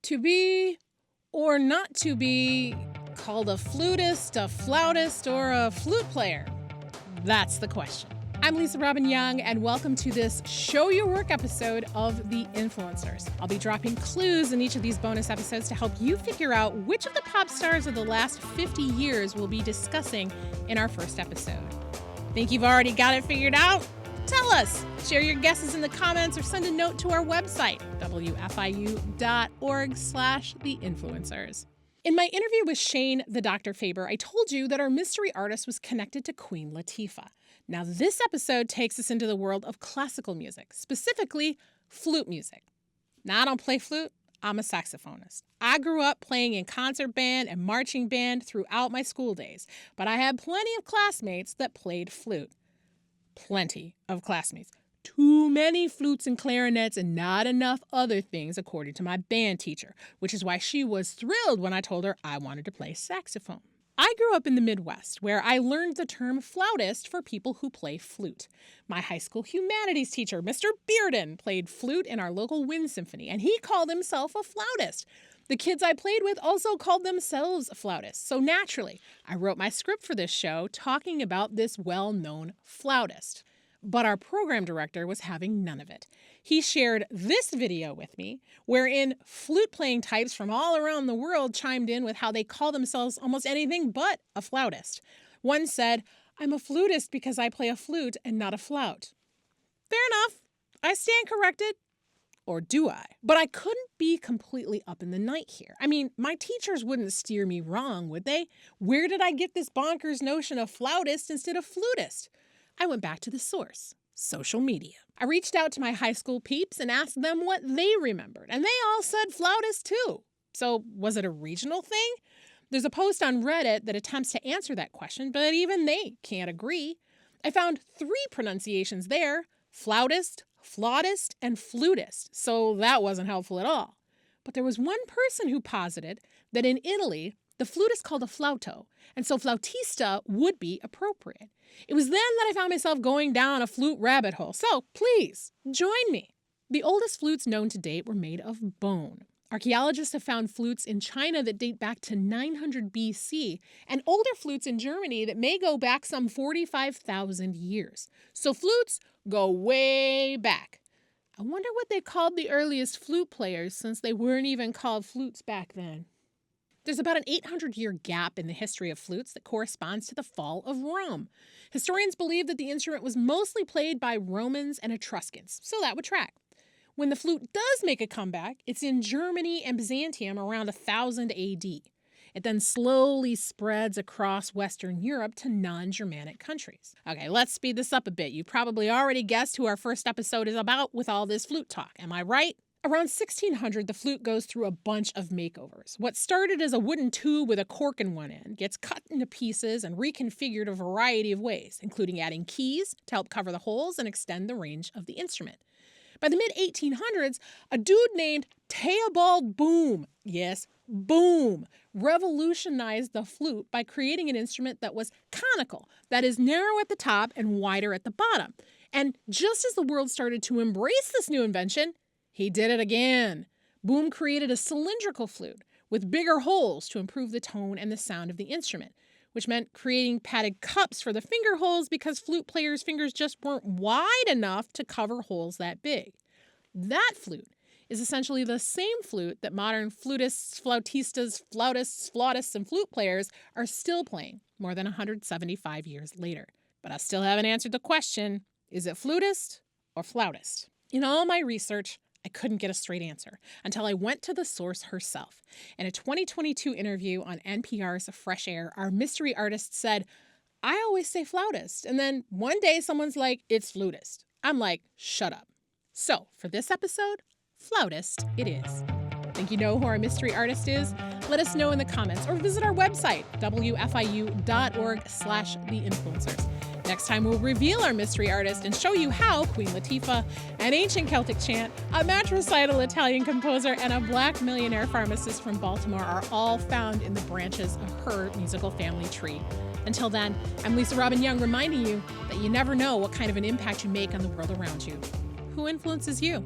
To be or not to be called a flutist, a flautist, or a flute player? That's the question. I'm Robbin Young, and welcome to this Show Your Work episode of The Influencers. I'll be dropping clues in each of these bonus episodes to help you figure out which of the pop stars of the last 50 years we'll be discussing in our first episode. Think you've already got it figured out? Tell us! Share your guesses in the comments or send a note to our website, WFIU.org/theinfluencers. In my interview with Shane the Dr. Faber, I told you that our mystery artist was connected to Queen Latifah. Now, this episode takes us into the world of classical music, specifically flute music. Now, I don't play flute. I'm a saxophonist. I grew up playing in concert band and marching band throughout my school days, but I had plenty of classmates that played flute. Plenty of classmates. Too many flutes and clarinets and not enough other things, according to my band teacher, which is why she was thrilled when I told her I wanted to play saxophone. I grew up in the Midwest, where I learned the term flautist for people who play flute. My high school humanities teacher, Mr. Bearden, played flute in our local wind symphony, and he called himself a flautist. The kids I played with also called themselves flautists, so naturally, I wrote my script for this show talking about this well-known flautist. But our program director was having none of it. He shared this video with me, wherein flute-playing types from all around the world chimed in with how they call themselves almost anything but a flautist. One said, "I'm a flutist because I play a flute and not a flout." Fair enough. I stand corrected. Or do I? But I couldn't be completely up in the night here. I mean, my teachers wouldn't steer me wrong, would they? Where did I get this bonkers notion of flautist instead of flutist? I went back to the source, social media. I reached out to my high school peeps and asked them what they remembered, and they all said flautist too. So was it a regional thing? There's a post on Reddit that attempts to answer that question, but even they can't agree. I found 3 pronunciations there: flautist, flautist, and flutist, so that wasn't helpful at all. But there was one person who posited that in Italy, the flute is called a flauto, and so flautista would be appropriate. It was then that I found myself going down a flute rabbit hole, so please, join me. The oldest flutes known to date were made of bone. Archaeologists have found flutes in China that date back to 900 BC, and older flutes in Germany that may go back some 45,000 years. So flutes go way back. I wonder what they called the earliest flute players, since they weren't even called flutes back then. There's about an 800-year gap in the history of flutes that corresponds to the fall of Rome. Historians believe that the instrument was mostly played by Romans and Etruscans, so that would track. When the flute does make a comeback, it's in Germany and Byzantium around 1000 AD. It then slowly spreads across Western Europe to non-Germanic countries. Okay, let's speed this up a bit. You probably already guessed who our first episode is about with all this flute talk. Am I right? Around 1600, the flute goes through a bunch of makeovers. What started as a wooden tube with a cork in one end gets cut into pieces and reconfigured a variety of ways, including adding keys to help cover the holes and extend the range of the instrument. By the mid-1800s, a dude named Theobald Boom, yes, Boom, revolutionized the flute by creating an instrument that was conical, that is narrow at the top and wider at the bottom. And just as the world started to embrace this new invention, he did it again. Boom created a cylindrical flute with bigger holes to improve the tone and the sound of the instrument, which meant creating padded cups for the finger holes because flute players' fingers just weren't wide enough to cover holes that big. That flute is essentially the same flute that modern flutists, flautistas, flautists, and flute players are still playing more than 175 years later. But I still haven't answered the question, is it flutist or flautist? In all my research, I couldn't get a straight answer until I went to the source herself. In a 2022 interview on NPR's Fresh Air, our mystery artist said, "I always say flautist, and then one day someone's like, it's flutist." I'm like, shut up. So for this episode, flautist it is. Think you know who our mystery artist is? Let us know in the comments or visit our website, WFIU.org/theinfluencers. Next time, we'll reveal our mystery artist and show you how Queen Latifah, an ancient Celtic chant, a matricidal Italian composer, and a black millionaire pharmacist from Baltimore are all found in the branches of her musical family tree. Until then, I'm Robbin Young, reminding you that you never know what kind of an impact you make on the world around you. Who influences you?